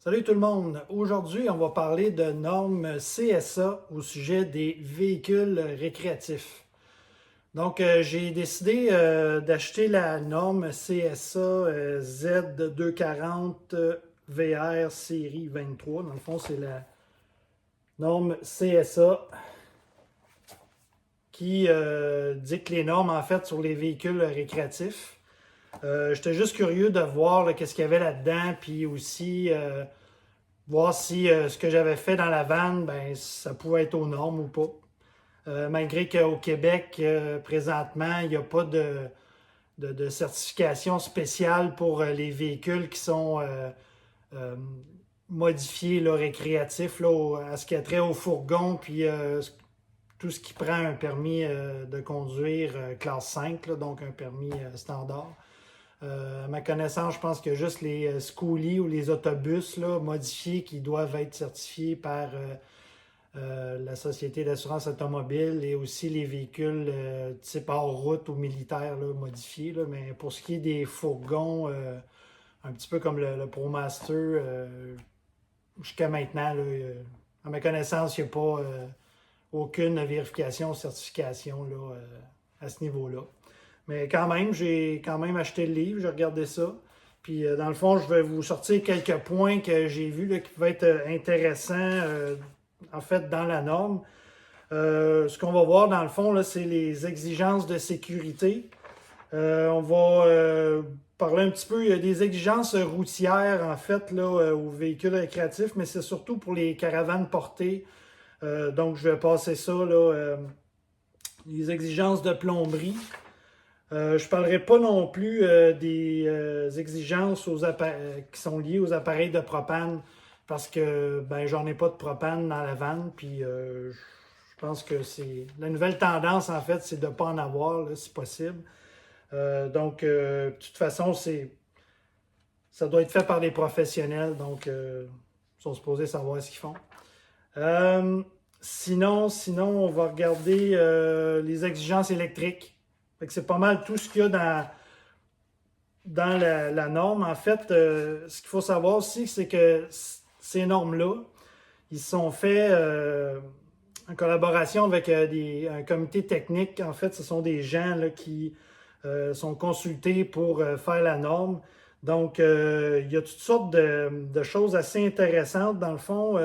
Salut tout le monde! Aujourd'hui, on va parler de normes CSA au sujet des véhicules récréatifs. Donc, j'ai décidé d'acheter la norme CSA Z240 VR série 23. Dans le fond, c'est la norme CSA qui dicte les normes en fait sur les véhicules récréatifs. J'étais juste curieux de voir qu'est-ce qu'il y avait là-dedans, puis aussi voir si ce que j'avais fait dans la vanne, ben, ça pouvait être aux normes ou pas. Malgré qu'au Québec, présentement, il n'y a pas de certification spéciale pour les véhicules qui sont euh, modifiés, là, récréatifs, là, à ce qui a trait au fourgon, puis tout ce qui prend un permis de conduire classe 5, là, donc un permis standard. À ma connaissance, je pense qu'il y a juste les schoolies ou les autobus là, modifiés qui doivent être certifiés par la Société d'assurance automobile et aussi les véhicules type hors route ou militaires là, modifiés. Là. Mais pour ce qui est des fourgons, un petit peu comme le ProMaster, jusqu'à maintenant, là, à ma connaissance, il n'y a pas aucune vérification ou certification là, à ce niveau-là. Mais quand même, j'ai quand même acheté le livre, j'ai regardé ça. Puis dans le fond, je vais vous sortir quelques points que j'ai vus là, qui pouvaient être intéressants en fait dans la norme. Ce qu'on va voir dans le fond, là, c'est les exigences de sécurité. On va parler un petit peu, il y a des exigences routières en fait là, aux véhicules récréatifs, mais c'est surtout pour les caravanes portées. Donc je vais passer ça, là, les exigences de plomberie. Je ne parlerai pas non plus des exigences qui sont liées aux appareils de propane parce que ben j'en ai pas de propane dans la vanne. Puis je pense que c'est la nouvelle tendance en fait, c'est de ne pas en avoir là, si possible. De toute façon, ça doit être fait par des professionnels, donc ils sont supposés savoir ce qu'ils font. Euh, sinon, on va regarder les exigences électriques. Fait que c'est pas mal tout ce qu'il y a dans la norme. En fait, ce qu'il faut savoir aussi, c'est que ces normes-là, ils sont faits en collaboration avec un comité technique. En fait, ce sont des gens là, qui sont consultés pour faire la norme. Donc, il y a toutes sortes de choses assez intéressantes. Dans le fond,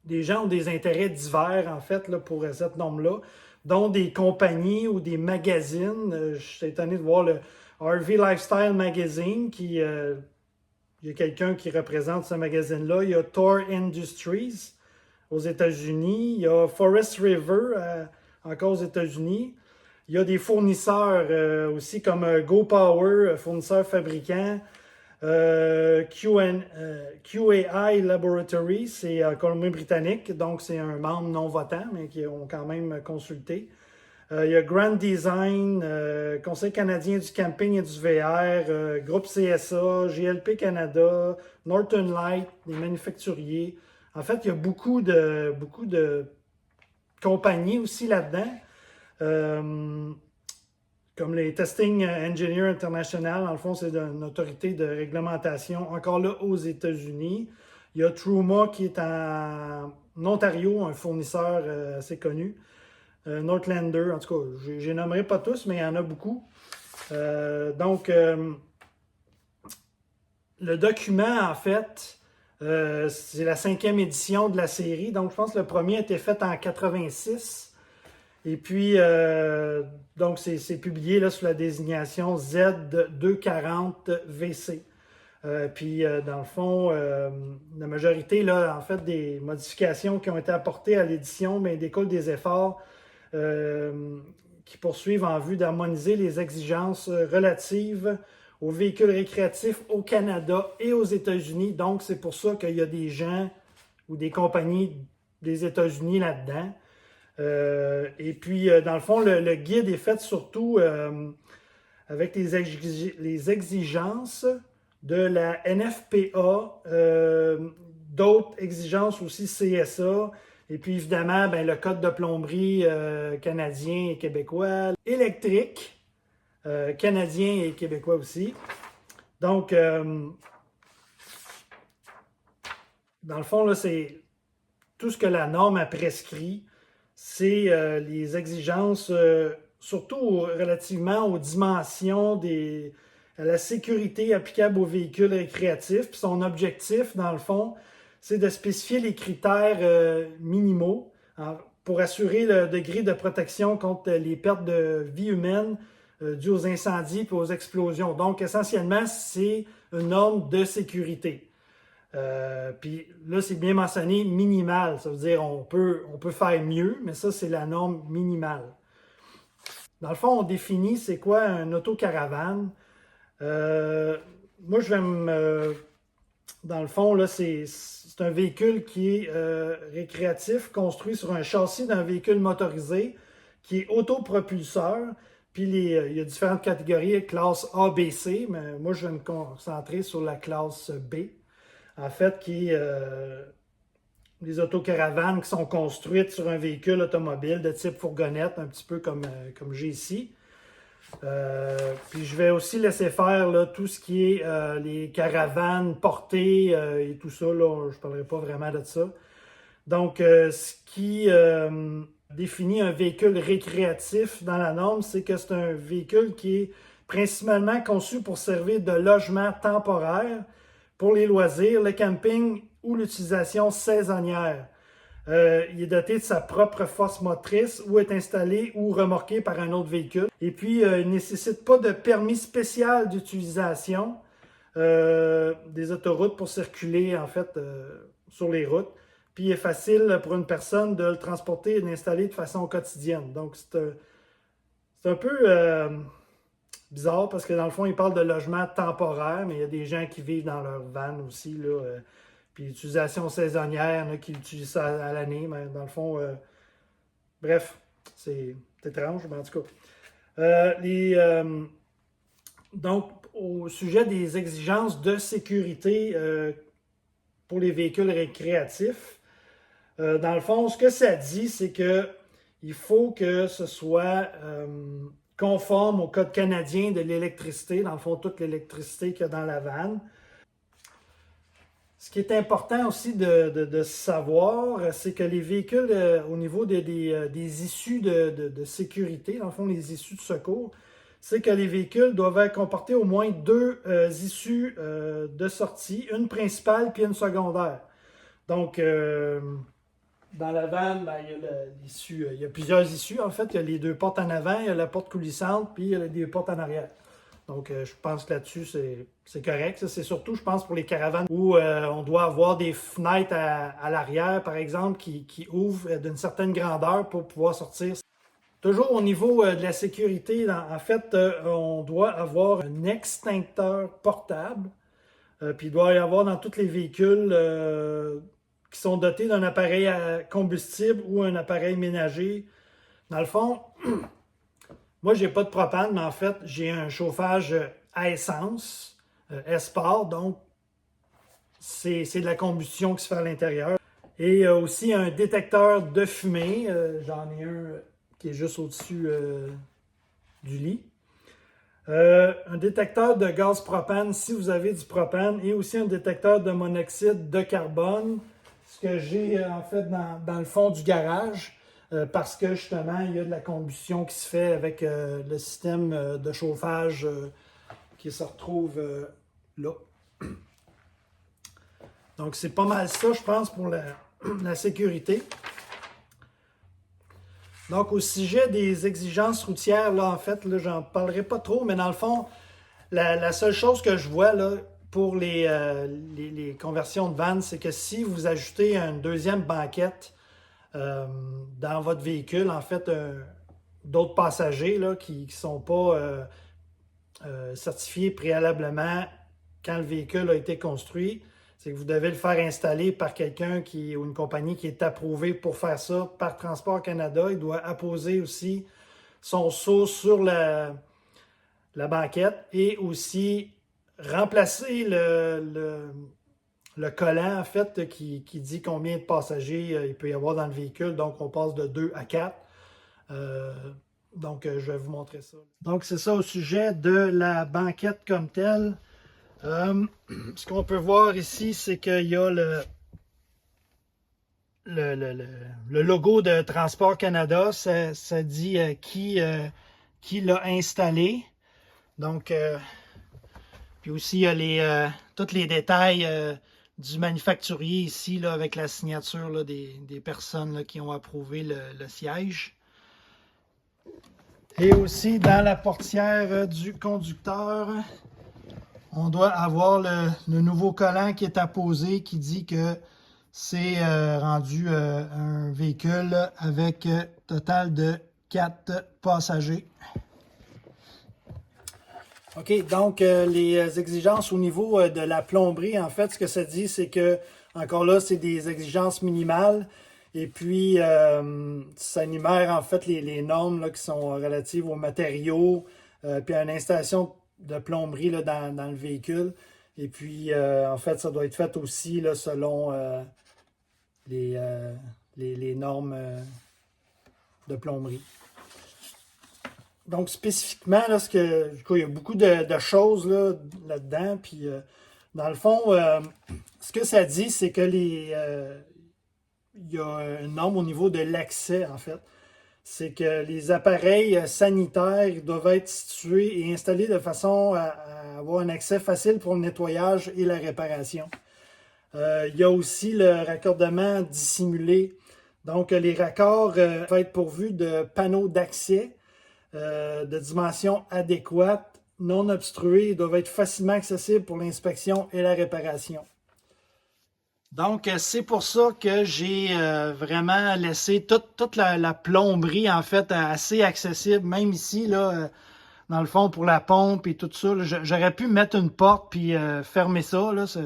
des gens ont des intérêts divers, en fait, là, pour cette norme-là, dont des compagnies ou des magazines. Je suis étonné de voir le RV Lifestyle Magazine, il y a quelqu'un qui représente ce magazine-là. Il y a Thor Industries aux États-Unis. Il y a Forest River, encore aux États-Unis. Il y a des fournisseurs aussi comme GoPower, fournisseur fabricant. QAI Laboratory, c'est en Colombie-Britannique, donc c'est un membre non votant, mais qui ont quand même consulté. Il y a Grand Design, Conseil canadien du camping et du VR, Groupe CSA, GLP Canada, Northern Light, des manufacturiers. En fait, il y a beaucoup de compagnies aussi là-dedans. Comme les Testing Engineer International, dans le fond, c'est une autorité de réglementation, encore là aux États-Unis. Il y a Truma qui est en Ontario, un fournisseur assez connu. Northlander, en tout cas, je ne nommerai pas tous, mais il y en a beaucoup. Le document, en fait, c'est la 5e édition de la série. Donc, je pense que le premier a été fait en 86. Et puis, donc, c'est publié là, sous la désignation Z240VC. Dans le fond, la majorité, là, en fait, des modifications qui ont été apportées à l'édition, mais découlent des efforts qui poursuivent en vue d'harmoniser les exigences relatives aux véhicules récréatifs au Canada et aux États-Unis. Donc, c'est pour ça qu'il y a des gens ou des compagnies des États-Unis là-dedans. Dans le fond, le guide est fait surtout avec les exigences de la NFPA, d'autres exigences aussi CSA, et puis évidemment, ben, le code de plomberie canadien et québécois, électrique canadien et québécois aussi. Donc, dans le fond, là, c'est tout ce que la norme a prescrit, c'est les exigences, surtout relativement aux dimensions à la sécurité applicable aux véhicules récréatifs. Puis son objectif, dans le fond, c'est de spécifier les critères minimaux pour assurer le degré de protection contre les pertes de vie humaine dues aux incendies et aux explosions. Donc, essentiellement, c'est une norme de sécurité. Puis là, c'est bien mentionné minimal. Ça veut dire on peut faire mieux, mais ça, c'est la norme minimale. Dans le fond, on définit c'est quoi un autocaravane. Moi, je vais me. Dans le fond, là, c'est un véhicule qui est récréatif, construit sur un châssis d'un véhicule motorisé qui est autopropulseur. Puis il y a différentes catégories, classe A, B, C, mais moi, je vais me concentrer sur la classe B. En fait, qui est les autocaravanes qui sont construites sur un véhicule automobile de type fourgonnette, un petit peu comme j'ai ici. Puis je vais aussi laisser faire là, tout ce qui est les caravanes portées et tout ça. Là, je ne parlerai pas vraiment de ça. Donc, ce qui définit un véhicule récréatif dans la norme, c'est que c'est un véhicule qui est principalement conçu pour servir de logement temporaire pour les loisirs, le camping ou l'utilisation saisonnière. Il est doté de sa propre force motrice ou est installé ou remorqué par un autre véhicule. Et puis, il ne nécessite pas de permis spécial d'utilisation des autoroutes pour circuler, en fait, sur les routes. Puis, il est facile pour une personne de le transporter et d'installer de façon quotidienne. Donc, c'est un peu bizarre parce que, dans le fond, il parle de logement temporaire, mais il y a des gens qui vivent dans leur van aussi, là. Puis l'utilisation saisonnière, il y en a qui utilisent ça à l'année, mais dans le fond, bref, c'est étrange, mais en tout cas. Donc, au sujet des exigences de sécurité pour les véhicules récréatifs, dans le fond, ce que ça dit, c'est qu'il faut que ce soit conforme au Code canadien de l'électricité, dans le fond, toute l'électricité qu'il y a dans la vanne. Ce qui est important aussi de savoir, c'est que les véhicules, au niveau des issues de sécurité, dans le fond, les issues de secours, c'est que les véhicules doivent comporter au moins deux issues de sortie, une principale puis une secondaire. Donc, dans la vanne, ben, il y a plusieurs issues. En fait, il y a les deux portes en avant, il y a la porte coulissante, puis il y a les deux portes en arrière. Donc, je pense que là-dessus, c'est correct. Ça, c'est surtout, je pense, pour les caravanes où on doit avoir des fenêtres à l'arrière, par exemple, qui ouvrent d'une certaine grandeur pour pouvoir sortir. Toujours au niveau de la sécurité, en fait, on doit avoir un extincteur portable. Puis il doit y avoir dans tous les véhicules qui sont dotés d'un appareil à combustible ou un appareil ménager. Dans le fond, moi, j'ai pas de propane, mais en fait, j'ai un chauffage à essence, Esport, donc c'est de la combustion qui se fait à l'intérieur. Et aussi un détecteur de fumée, j'en ai un qui est juste au-dessus du lit. Un détecteur de gaz propane si vous avez du propane et aussi un détecteur de monoxyde de carbone, ce que j'ai en fait dans le fond du garage. Parce que justement, il y a de la combustion qui se fait avec le système de chauffage qui se retrouve là. Donc, c'est pas mal ça, je pense, pour la sécurité. Donc, au sujet des exigences routières, là, en fait, là, j'en parlerai pas trop, mais dans le fond, la seule chose que je vois là, pour les conversions de vannes, c'est que si vous ajoutez une deuxième banquette, dans votre véhicule, en fait, d'autres passagers là, qui ne sont pas certifiés préalablement quand le véhicule a été construit, c'est que vous devez le faire installer par quelqu'un ou une compagnie qui est approuvée pour faire ça par Transport Canada. Il doit apposer aussi son sceau sur la banquette et aussi remplacer le collant, en fait, qui dit combien de passagers il peut y avoir dans le véhicule. Donc, on passe de 2 à 4. Donc, je vais vous montrer ça. Donc, c'est ça au sujet de la banquette comme telle. Ce qu'on peut voir ici, c'est qu'il y a le logo de Transport Canada, ça dit qui l'a installé. Donc, puis aussi, il y a tous les détails du manufacturier ici, là, avec la signature là, des personnes là, qui ont approuvé le siège. Et aussi, dans la portière du conducteur, on doit avoir le nouveau collant qui est apposé, qui dit que c'est rendu un véhicule avec total de 4 passagers. OK, donc les exigences au niveau de la plomberie, en fait, ce que ça dit, c'est que, encore là, c'est des exigences minimales. Et puis, ça énumère en fait les normes là, qui sont relatives aux matériaux, puis à une installation de plomberie là, dans le véhicule. Et puis, en fait, ça doit être fait aussi là, selon les normes de plomberie. Donc, spécifiquement, là, il y a beaucoup de choses là-dedans. Puis, dans le fond, ce que ça dit, c'est que il y a une norme au niveau de l'accès, en fait. C'est que les appareils sanitaires doivent être situés et installés de façon à avoir un accès facile pour le nettoyage et la réparation. Il y a aussi le raccordement dissimulé. Donc, les raccords doivent être pourvus de panneaux d'accès de dimension adéquate, non obstrués et doivent être facilement accessibles pour l'inspection et la réparation. Donc, c'est pour ça que j'ai vraiment laissé toute la plomberie, en fait, assez accessible. Même ici, là, dans le fond, pour la pompe et tout ça, j'aurais pu mettre une porte puis fermer ça. Là, ça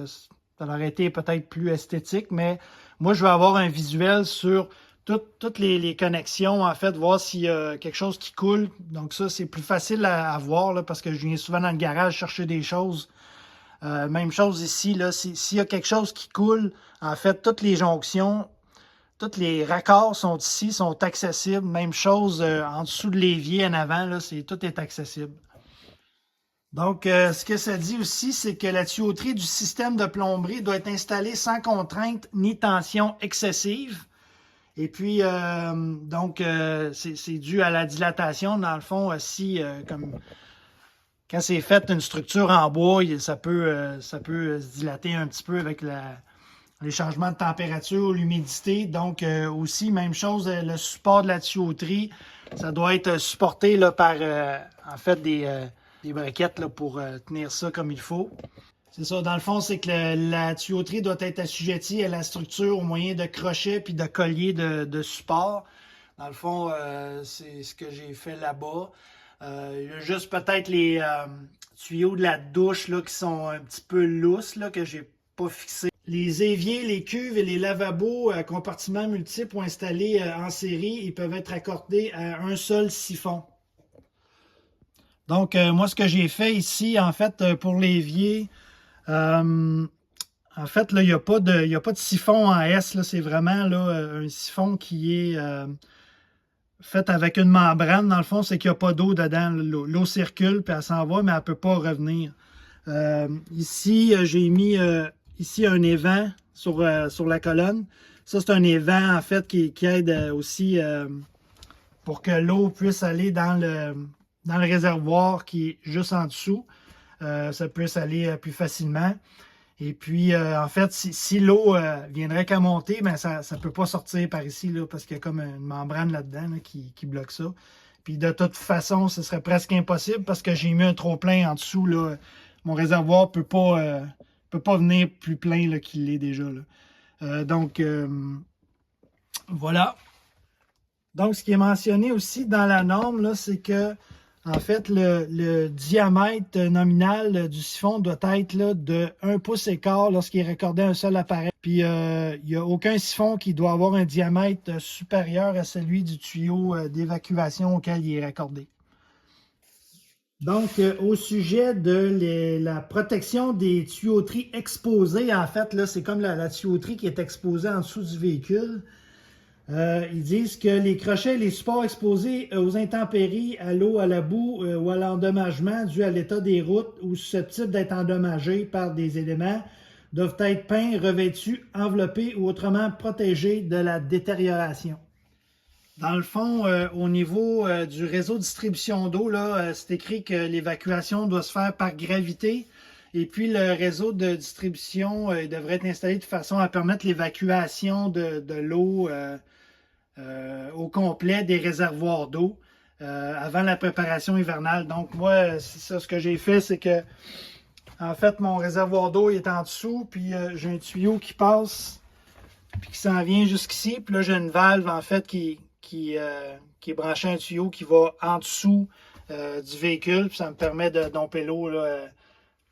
aurait été peut-être plus esthétique, mais moi, je vais avoir un visuel sur toutes les connexions, en fait, voir s'il y a quelque chose qui coule. Donc ça, c'est plus facile à voir là, parce que je viens souvent dans le garage chercher des choses. Même chose ici, là, s'il y a quelque chose qui coule, en fait, toutes les jonctions, tous les raccords sont ici, sont accessibles. Même chose en dessous de l'évier en avant, là, tout est accessible. Donc, ce que ça dit aussi, c'est que la tuyauterie du système de plomberie doit être installée sans contrainte ni tension excessive. Et puis, donc, c'est dû à la dilatation. Dans le fond, si, comme quand c'est fait une structure en bois, ça peut se dilater un petit peu avec les changements de température, l'humidité. Donc, aussi, même chose, le support de la tuyauterie, ça doit être supporté là, par, en fait, des briquettes là, pour tenir ça comme il faut. C'est ça, dans le fond, c'est que la tuyauterie doit être assujettie à la structure au moyen de crochets puis de colliers de support. Dans le fond, c'est ce que j'ai fait là-bas. Il y a juste peut-être les tuyaux de la douche là, qui sont un petit peu lousses, là, que j'ai pas fixés. Les éviers, les cuves et les lavabos à compartiments multiples ou installés en série, ils peuvent être accordés à un seul siphon. Donc, moi, ce que j'ai fait ici, en fait, pour l'évier, en fait, là, il n'y a pas de siphon en S. C'est vraiment là, un siphon qui est fait avec une membrane. Dans le fond, c'est qu'il n'y a pas d'eau dedans. L'eau circule, puis elle s'en va, mais elle ne peut pas revenir. Ici, j'ai mis ici un évent sur la colonne. Ça, c'est un évent, en fait, qui aide aussi pour que l'eau puisse aller dans le réservoir qui est juste en dessous. Ça puisse aller plus facilement. Et puis, en fait, si l'eau viendrait qu'à monter, ben ça ne peut pas sortir par ici, là, parce qu'il y a comme une membrane là-dedans là, qui bloque ça. Puis de toute façon, ce serait presque impossible parce que j'ai mis un trop-plein en dessous. Là. Mon réservoir ne peut pas venir plus plein qu'il l'est déjà. Là. Donc, voilà. Donc, ce qui est mentionné aussi dans la norme, c'est que en fait, le diamètre nominal du siphon doit être là, de 1,25 pouce lorsqu'il est raccordé à un seul appareil. Puis, il n'y a aucun siphon qui doit avoir un diamètre supérieur à celui du tuyau d'évacuation auquel il est raccordé. Donc, au sujet de la protection des tuyauteries exposées, en fait, là, c'est comme la tuyauterie qui est exposée en dessous du véhicule. Ils disent que les crochets et les supports exposés aux intempéries, à l'eau, à la boue ou à l'endommagement dû à l'état des routes ou susceptibles d'être endommagés par des éléments doivent être peints, revêtus, enveloppés ou autrement protégés de la détérioration. Dans le fond, au niveau du réseau de distribution d'eau, c'est écrit que l'évacuation doit se faire par gravité. Et puis, le réseau de distribution devrait être installé de façon à permettre l'évacuation de l'eau au complet des réservoirs d'eau avant la préparation hivernale. Donc, moi, c'est ça, ce que j'ai fait, c'est que, en fait, mon réservoir d'eau est en dessous, puis j'ai un tuyau qui passe, puis qui s'en vient jusqu'ici. Puis là, j'ai une valve, en fait, qui est branché à un tuyau qui va en dessous du véhicule. Puis ça me permet de domper l'eau,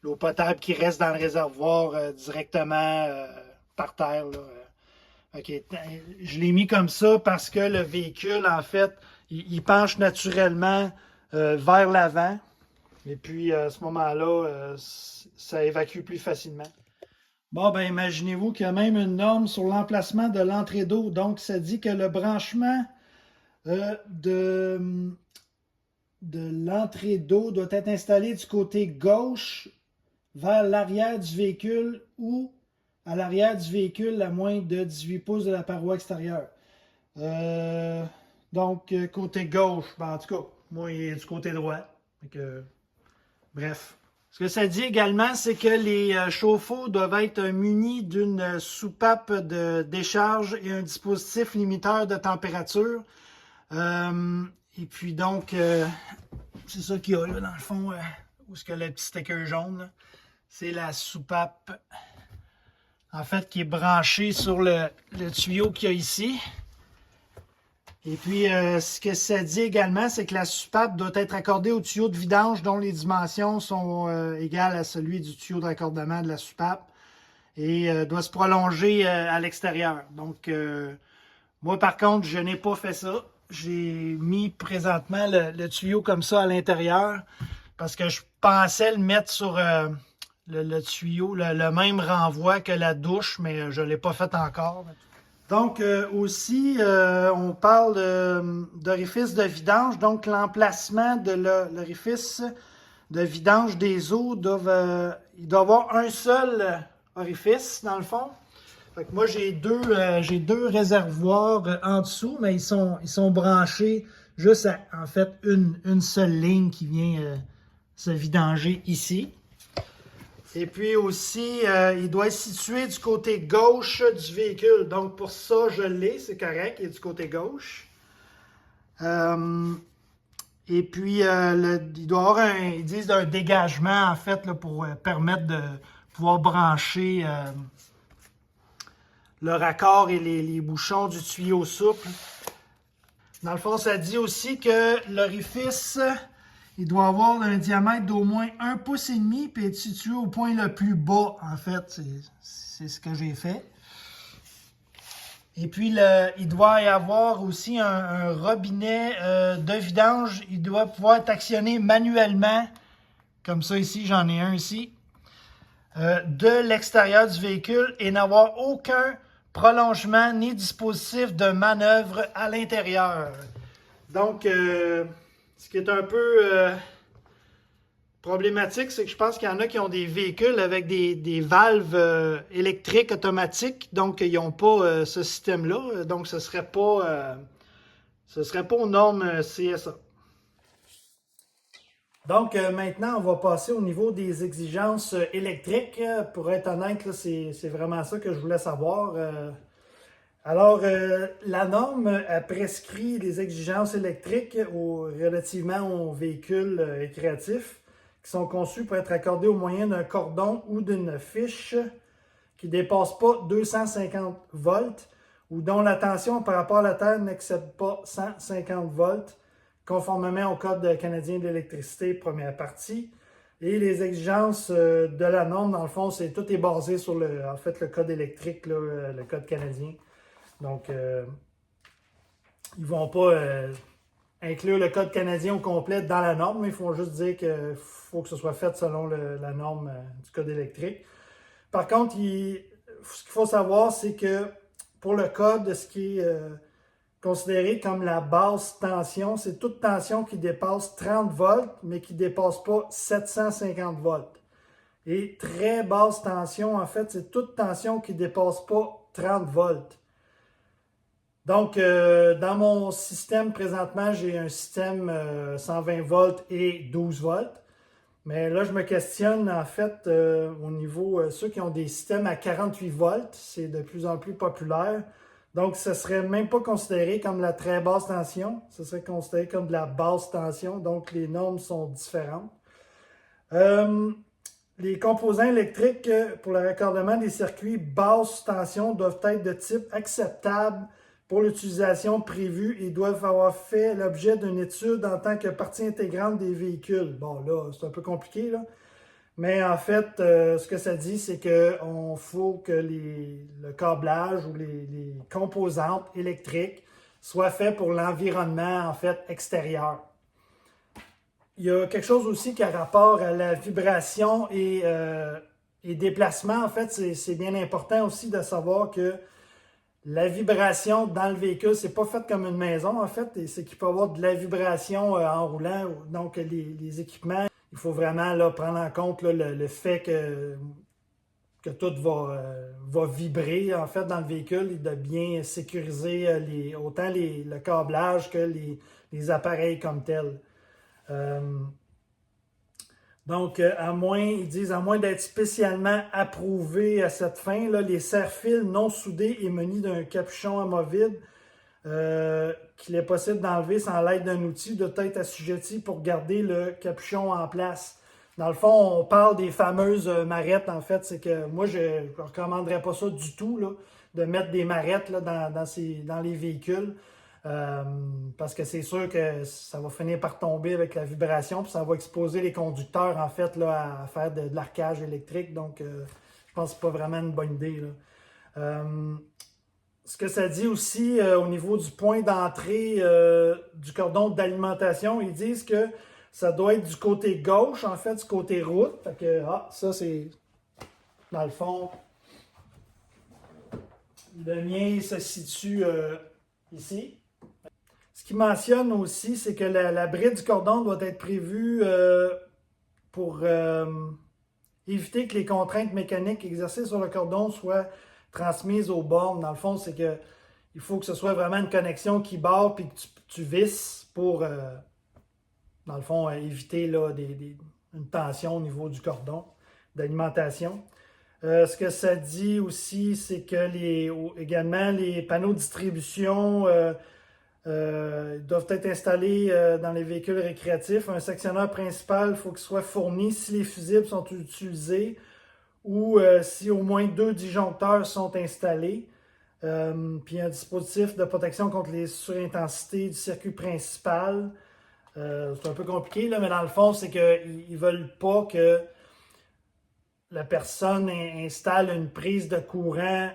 l'eau potable qui reste dans le réservoir directement par terre. OK. Je l'ai mis comme ça parce que le véhicule, en fait, il penche naturellement vers l'avant. Et puis, à ce moment-là, ça évacue plus facilement. Bon, ben imaginez-vous qu'il y a même une norme sur l'emplacement de l'entrée d'eau. Donc, ça dit que le branchement de l'entrée d'eau doit être installé du côté gauche vers l'arrière du véhicule ou à l'arrière du véhicule à moins de 18 pouces de la paroi extérieure. Donc, côté gauche, ben, en tout cas, moi, il est du côté droit. Donc, bref. Ce que ça dit également, c'est que les chauffe-eau doivent être munis d'une soupape de décharge et un dispositif limiteur de température. Et puis donc, c'est ça qu'il y a là, dans le fond, où est-ce que le petit sticker jaune, c'est la soupape, en fait, qui est branchée sur le tuyau qu'il y a ici. Et puis, ce que ça dit également, c'est que la soupape doit être accordée au tuyau de vidange dont les dimensions sont égales à celui du tuyau de raccordement de la soupape et doit se prolonger à l'extérieur. Donc, moi, par contre, je n'ai pas fait ça. J'ai mis présentement le tuyau comme ça à l'intérieur parce que je pensais le mettre sur le tuyau, le même renvoi que la douche, mais je ne l'ai pas fait encore. Donc, aussi, on parle d'orifice de vidange. Donc, l'emplacement de l'orifice de vidange des eaux, il doit avoir un seul orifice, dans le fond. Fait que moi, j'ai deux réservoirs en dessous, mais ils sont branchés juste à, en fait, une seule ligne qui vient se vidanger ici. Et puis aussi, il doit être situé du côté gauche du véhicule. Donc, pour ça, je l'ai, c'est correct, il est du côté gauche. Et puis, il doit avoir ils disent un dégagement, en fait, là, pour permettre de pouvoir brancher le raccord et les bouchons du tuyau souple. Dans le fond, ça dit aussi que l'orifice, il doit avoir un diamètre d'au moins 1,5 pouce puis être situé au point le plus bas, en fait. C'est ce que j'ai fait. Et puis, il doit y avoir aussi un robinet de vidange. Il doit pouvoir être actionné manuellement. Comme ça ici, j'en ai un ici. De l'extérieur du véhicule et n'avoir aucun prolongement ni dispositif de manœuvre à l'intérieur. Donc, ce qui est un peu problématique, c'est que je pense qu'il y en a qui ont des véhicules avec des valves électriques automatiques, donc ils n'ont pas ce système-là. Donc, ce ne serait pas aux normes CSA. Donc, maintenant, on va passer au niveau des exigences électriques. Pour être honnête, c'est vraiment ça que je voulais savoir. Alors, la norme a prescrit les exigences électriques relativement aux véhicules récréatifs qui sont conçus pour être accordés au moyen d'un cordon ou d'une fiche qui ne dépasse pas 250 volts ou dont la tension par rapport à la Terre n'excède pas 150 volts, conformément au Code canadien de l'électricité, première partie. Et les exigences de la norme, dans le fond, tout est basé sur le code électrique, là, le Code canadien. Donc, ils ne vont pas inclure le Code canadien au complet dans la norme, mais ils font juste dire qu'il faut que ce soit fait selon la norme du Code électrique. Par contre, ce qu'il faut savoir, c'est que pour le Code, ce qui est considéré comme la basse tension, c'est toute tension qui dépasse 30 volts, mais qui ne dépasse pas 750 volts. Et très basse tension, en fait, c'est toute tension qui ne dépasse pas 30 volts. Donc, dans mon système présentement, j'ai un système 120 volts et 12 volts. Mais là, je me questionne en fait au niveau, ceux qui ont des systèmes à 48 volts, c'est de plus en plus populaire. Donc, ce ne serait même pas considéré comme la très basse tension, ce serait considéré comme de la basse tension. Donc, les normes sont différentes. Les composants électriques pour le raccordement des circuits basse tension doivent être de type acceptable pour l'utilisation prévue et doivent avoir fait l'objet d'une étude en tant que partie intégrante des véhicules. Bon, là, c'est un peu compliqué, là. Mais en fait, ce que ça dit, c'est qu'il faut que le câblage ou les composantes électriques soient faits pour l'environnement, en fait, extérieur. Il y a quelque chose aussi qui a rapport à la vibration et déplacement. En fait, c'est bien important aussi de savoir que la vibration dans le véhicule, c'est pas fait comme une maison, en fait. C'est qu'il peut y avoir de la vibration en roulant. Donc, les équipements, il faut vraiment là, prendre en compte là, le fait que tout va vibrer, en fait, dans le véhicule et de bien sécuriser autant le câblage que les appareils comme tels. Donc, ils disent, à moins d'être spécialement approuvé à cette fin, là, les serre-fils non soudés et munis d'un capuchon amovible qu'il est possible d'enlever sans l'aide d'un outil doit être assujetti pour garder le capuchon en place. Dans le fond, on parle des fameuses marettes, en fait. C'est que moi, je ne recommanderais pas ça du tout, là, de mettre des marettes là, dans les véhicules. Parce que c'est sûr que ça va finir par tomber avec la vibration, puis ça va exposer les conducteurs en fait là, à faire de l'arcage électrique. Donc, je pense que ce n'est pas vraiment une bonne idée, là. Ce que ça dit aussi au niveau du point d'entrée du cordon d'alimentation, ils disent que ça doit être du côté gauche, en fait, du côté route. Fait que, ça c'est dans le fond. Le mien se situe ici. Ce qu'il mentionne aussi, c'est que la bride du cordon doit être prévue pour éviter que les contraintes mécaniques exercées sur le cordon soient transmises aux bornes. Dans le fond, c'est que il faut que ce soit vraiment une connexion qui barre et que tu visses pour, dans le fond, éviter là, une tension au niveau du cordon d'alimentation. Ce que ça dit aussi, c'est que également les panneaux de distribution doivent être installés dans les véhicules récréatifs. Un sectionneur principal, il faut qu'il soit fourni si les fusibles sont utilisés ou si au moins 2 disjoncteurs sont installés. Puis un dispositif de protection contre les surintensités du circuit principal. C'est un peu compliqué, là, mais dans le fond, c'est qu'ils ne veulent pas que la personne installe une prise de courant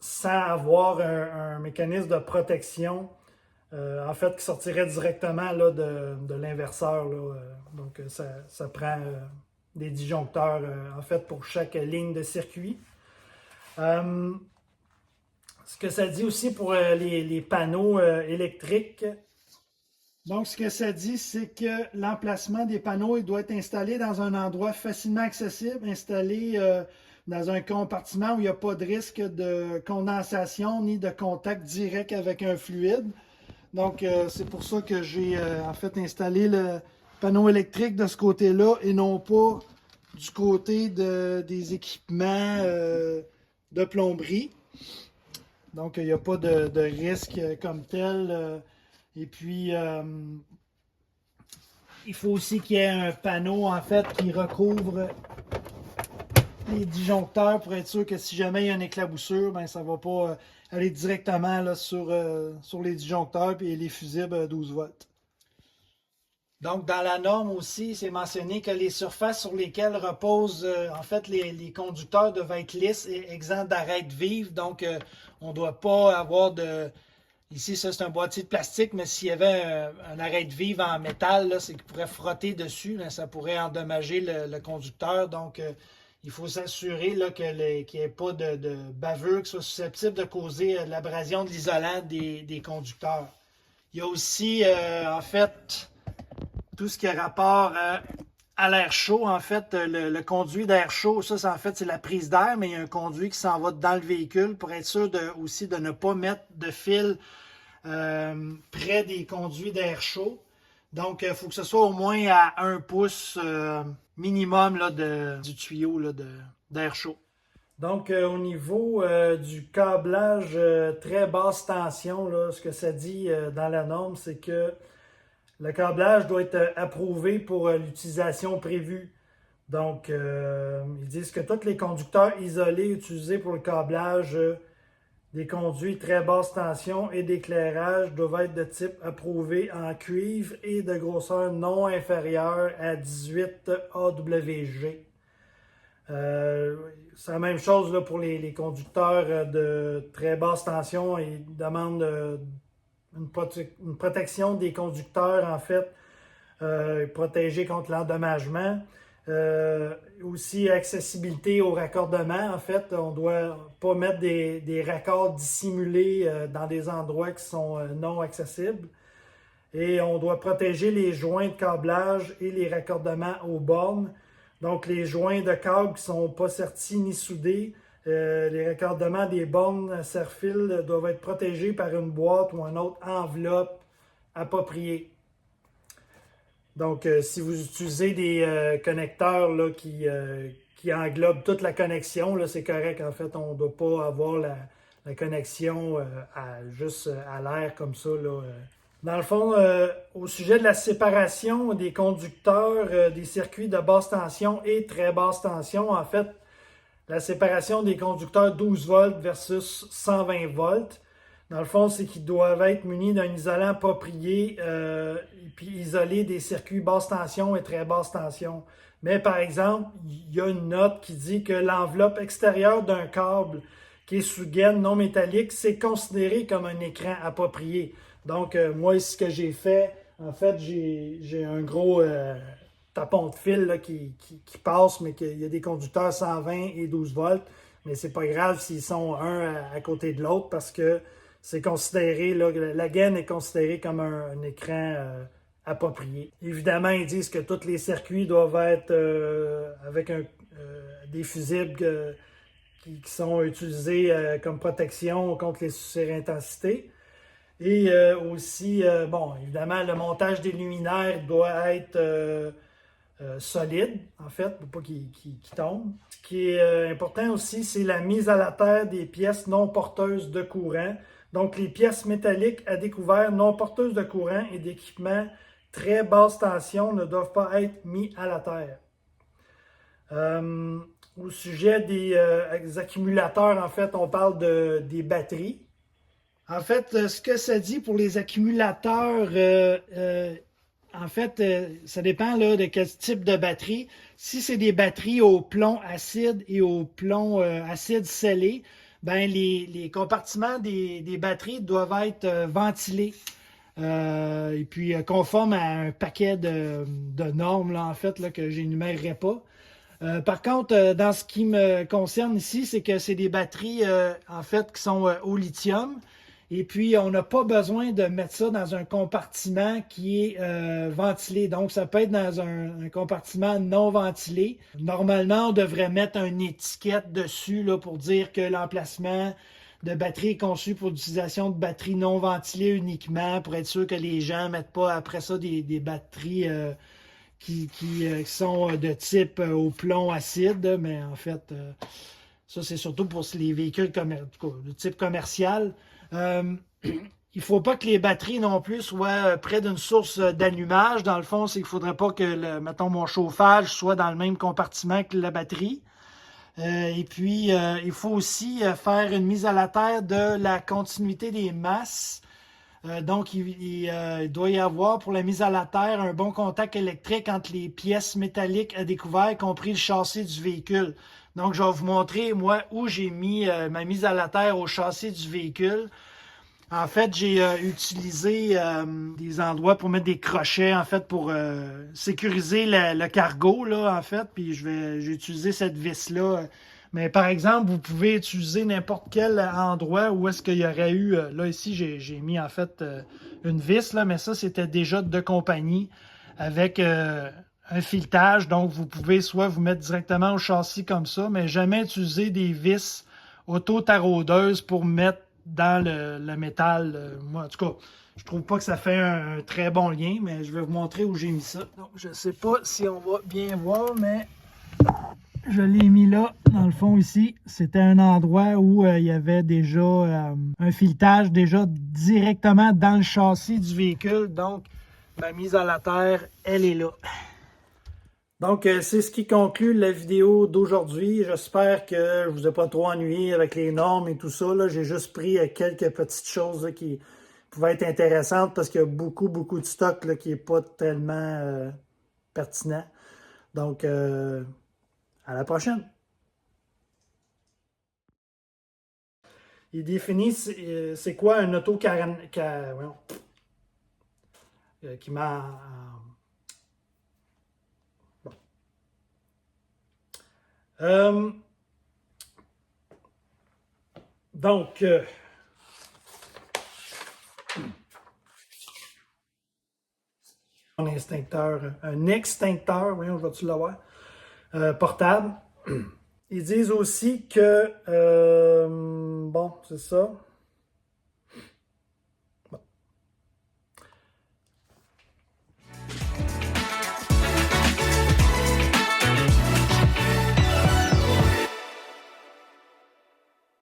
sans avoir un mécanisme de protection, en fait, qui sortirait directement là, de l'inverseur. Donc, ça prend des disjoncteurs, en fait, pour chaque ligne de circuit. Ce que ça dit aussi pour les panneaux électriques. Donc, ce que ça dit, c'est que l'emplacement des panneaux il doit être installé dans un endroit facilement accessible, installé dans un compartiment où il n'y a pas de risque de condensation ni de contact direct avec un fluide. Donc, c'est pour ça que j'ai en fait installé le panneau électrique de ce côté-là et non pas du côté des équipements de plomberie. Donc, il n'y a pas de risque comme tel. Et puis, il faut aussi qu'il y ait un panneau, en fait, qui recouvre les disjoncteurs pour être sûr que si jamais il y a une éclaboussure, ben, ça ne va pas aller directement là, sur les disjoncteurs et les fusibles à 12 volts. Donc, dans la norme aussi, c'est mentionné que les surfaces sur lesquelles reposent, en fait, les conducteurs doivent être lisses et exempts d'arêtes vives. Donc, on ne doit pas avoir de... Ici, ça, c'est un boîtier de plastique, mais s'il y avait un arête vive en métal, c'est qu'il pourrait frotter dessus. Là, ça pourrait endommager le conducteur. Donc, il faut s'assurer qu'il n'y ait pas de bavure qui soit susceptible de causer l'abrasion de l'isolant des conducteurs. Il y a aussi, en fait, tout ce qui a rapport à l'air chaud, en fait, le conduit d'air chaud, ça en fait, c'est la prise d'air, mais il y a un conduit qui s'en va dans le véhicule pour être sûr aussi de ne pas mettre de fil près des conduits d'air chaud. Donc, il faut que ce soit au moins à 1 pouce minimum là, du tuyau d'air chaud. Donc, au niveau du câblage très basse tension, là, ce que ça dit dans la norme, c'est que le câblage doit être approuvé pour l'utilisation prévue. Donc, ils disent que tous les conducteurs isolés utilisés pour le câblage des conduits très basse tension et d'éclairage doivent être de type approuvé en cuivre et de grosseur non inférieure à 18 AWG. C'est la même chose là, pour les conducteurs de très basse tension. Ils demandent une protection des conducteurs, en fait, protégés contre l'endommagement. Aussi, accessibilité au raccordement. En fait, on ne doit pas mettre des raccords dissimulés dans des endroits qui sont non accessibles. Et on doit protéger les joints de câblage et les raccordements aux bornes. Donc, les joints de câbles qui ne sont pas sertis ni soudés, les raccordements des bornes serre-fil doivent être protégés par une boîte ou une autre enveloppe appropriée. Donc, si vous utilisez des connecteurs là, qui englobent toute la connexion, là, c'est correct. En fait, on ne doit pas avoir la connexion juste à l'air comme ça. Là. Dans le fond, au sujet de la séparation des conducteurs des circuits de basse tension et très basse tension, en fait, la séparation des conducteurs 12 volts versus 120 volts, dans le fond, c'est qu'ils doivent être munis d'un isolant approprié et puis isoler des circuits basse tension et très basse tension. Mais par exemple, il y a une note qui dit que l'enveloppe extérieure d'un câble qui est sous gaine non métallique, c'est considéré comme un écran approprié. Donc, moi, ce que j'ai fait, en fait, j'ai un gros tapon de fil là, qui passe, mais il y a des conducteurs 120 et 12 volts. Mais c'est pas grave s'ils sont un à côté de l'autre parce que c'est considéré, là, la gaine est considérée comme un écran approprié. Évidemment, ils disent que tous les circuits doivent être avec des fusibles qui sont utilisés comme protection contre les surintensités. Et aussi, bon, évidemment, le montage des luminaires doit être solide, en fait, pour pas qu'il tombe. Ce qui est important aussi, c'est la mise à la terre des pièces non porteuses de courant. Donc, les pièces métalliques à découvert non porteuses de courant et d'équipement très basse tension ne doivent pas être mis à la terre. Au sujet des accumulateurs, en fait, on parle des batteries. En fait, ce que ça dit pour les accumulateurs, en fait, ça dépend là, de quel type de batterie. Si c'est des batteries au plomb acide et au plomb acide scellé, ben les compartiments des batteries doivent être ventilés. Et puis conformes à un paquet de normes, là, en fait, là, que je n'énumérerai pas. Par contre, dans ce qui me concerne ici, c'est que c'est des batteries, en fait, qui sont au lithium. Et puis, on n'a pas besoin de mettre ça dans un compartiment qui est ventilé. Donc, ça peut être dans un compartiment non ventilé. Normalement, on devrait mettre une étiquette dessus là, pour dire que l'emplacement de batterie est conçu pour l'utilisation de batteries non ventilées uniquement, pour être sûr que les gens ne mettent pas après ça des batteries qui sont de type au plomb acide. Mais en fait, ça, c'est surtout pour les véhicules de type commercial. Il ne faut pas que les batteries non plus soient près d'une source d'allumage. Dans le fond, c'est qu'il ne faudrait pas que, mettons, mon chauffage soit dans le même compartiment que la batterie. Et puis, il faut aussi faire une mise à la terre de la continuité des masses. Donc, il doit y avoir pour la mise à la terre un bon contact électrique entre les pièces métalliques à découvert, y compris le châssis du véhicule. Donc, je vais vous montrer, moi, où j'ai mis ma mise à la terre au châssis du véhicule. En fait, j'ai utilisé des endroits pour mettre des crochets, en fait, pour sécuriser le cargo, là, en fait. Puis, j'ai utilisé cette vis-là. Mais par exemple, vous pouvez utiliser n'importe quel endroit où est-ce qu'il y aurait eu... là, ici, j'ai mis, en fait, une vis, là, mais ça, c'était déjà de compagnie avec un filetage, donc vous pouvez soit vous mettre directement au châssis comme ça, mais jamais utiliser des vis auto-taraudeuses pour mettre dans le métal. Moi, en tout cas, je trouve pas que ça fait un très bon lien, mais je vais vous montrer où j'ai mis ça. Donc, je sais pas si on va bien voir, mais je l'ai mis là, dans le fond ici. C'était un endroit où il y avait déjà un filetage déjà directement dans le châssis du véhicule. Donc, ma mise à la terre, elle est là. Donc, c'est ce qui conclut la vidéo d'aujourd'hui. J'espère que je ne vous ai pas trop ennuyé avec les normes et tout ça. J'ai juste pris quelques petites choses là, qui pouvaient être intéressantes parce qu'il y a beaucoup de stock là, qui n'est pas tellement pertinent. Donc, à la prochaine. Il définit c'est quoi un auto qui m'a... Bon. Donc, un extincteur, voyons, je vais-tu l'avoir, portable. Ils disent aussi que, bon, c'est ça.